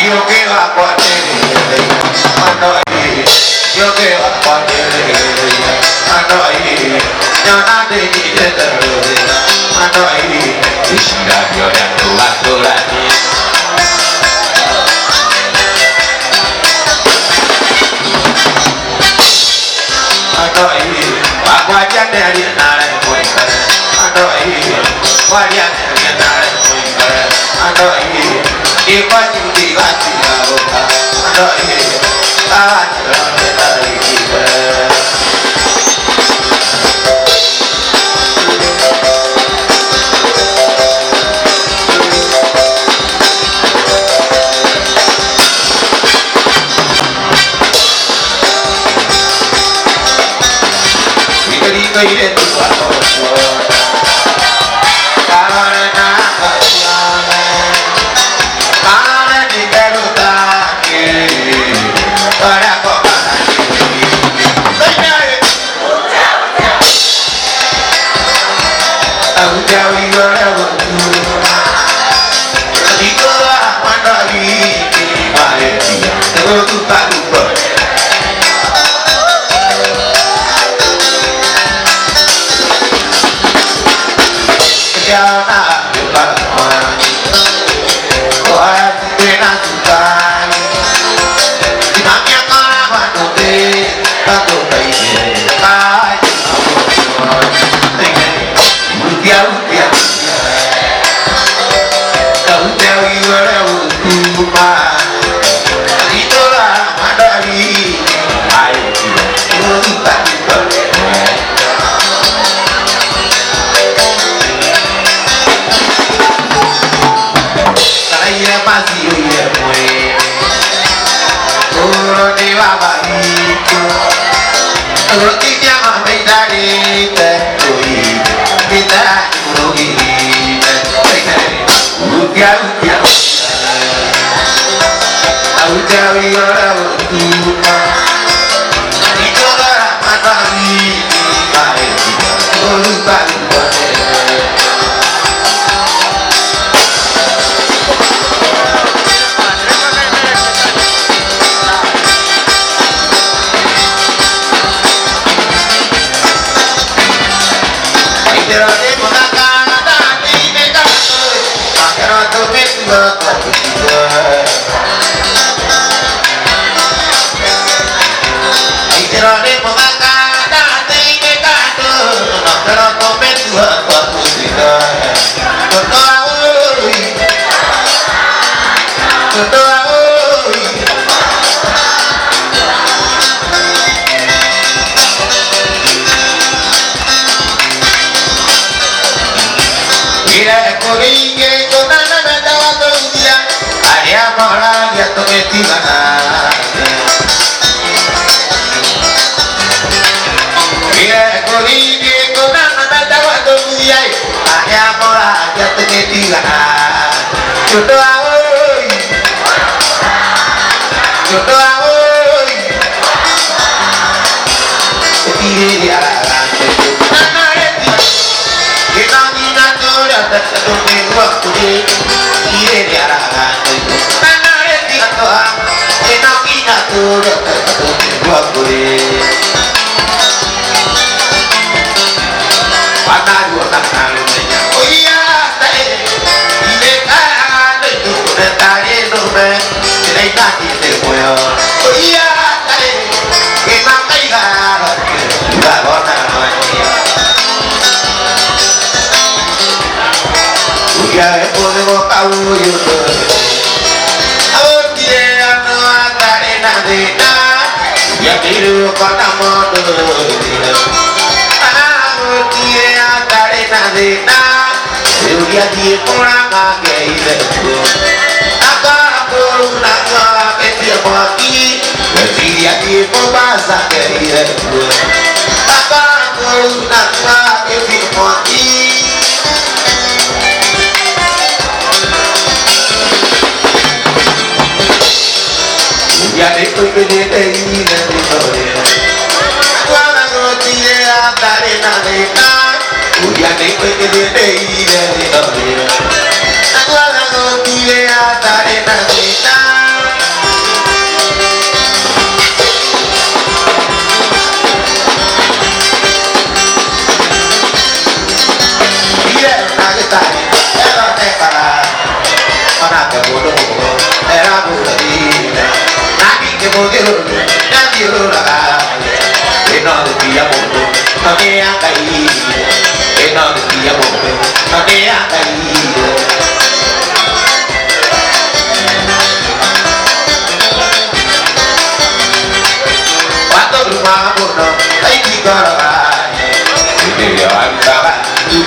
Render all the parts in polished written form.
Yo que va a poner mano ahí, yo que va a poner mano ahí, yo nada de ni de mano ahí, y si la llora tu atura mano ahí, aguaya de nada muy cara, mano ahí, aguaya de nada muy cara, mano ahí, y cuando diga mano ahí,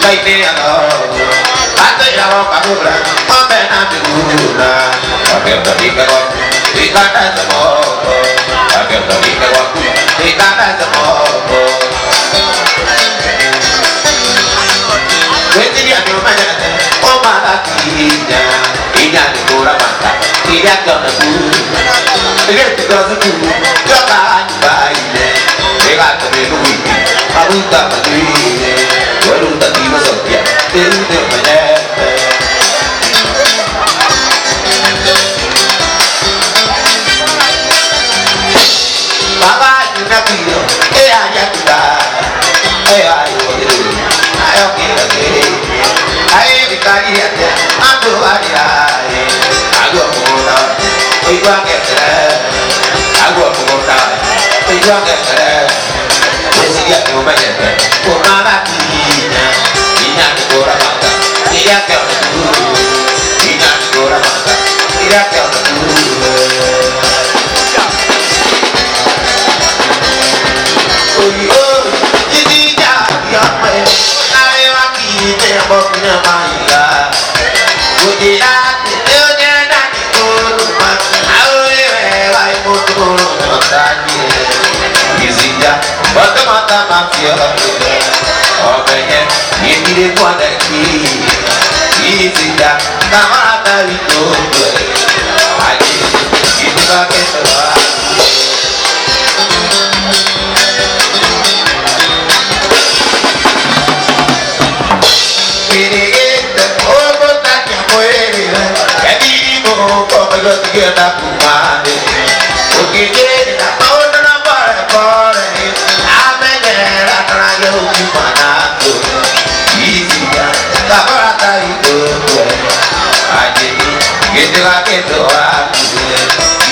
ini ada ada yang kabur sampai nanti bulan akhir dari kawan ikan dan semua akhir dari kawan ikan dan semua jadi dia namanya oh malakinya ini ada kurang mata tidak kena bulu tidak juga sebulu jangan baiknya dekat terlalu aku tak peduli baru tak tiba saja tidak banyak Baba juga bilang aja kita ayo kita ayo kita lihat ya aku ada aku mau tahu ibu aku mau tahu ibu dia cuma ya kumala kinya ina kora mata dia kau dulu ina kora mata dia kau dulu oh jadi ya mai ayo kita boknya maya ujian dunia nanti kurma awe ai mutu tadi isinya mata mafia ogenya yendire kwanda ki isinya kamata itu aji itu kakek tua ini kita oh tak yang boleh jadi mau kau bergerak tak kumade oke jadi tak mau nampak kore yo gimana tuh isinya tak rata itu aja gitu lagi doang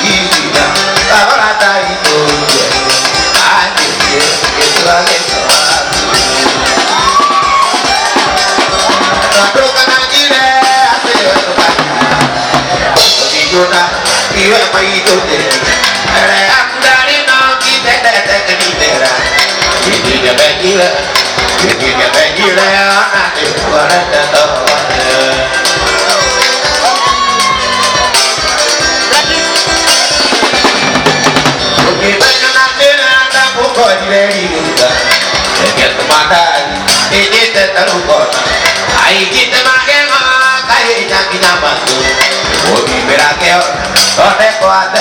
isinya tak rata itu aja gitu lagi doang terus kan aja deh hasil tukang itu dah iya apa itu deh aku dari nanti tete di daerah ini dia begila nanti suara datang kita nanti ada buku di juga dengan teman ini terlalu kota air kita makan kayaknya kita bantu hobi berakeo oleh kuat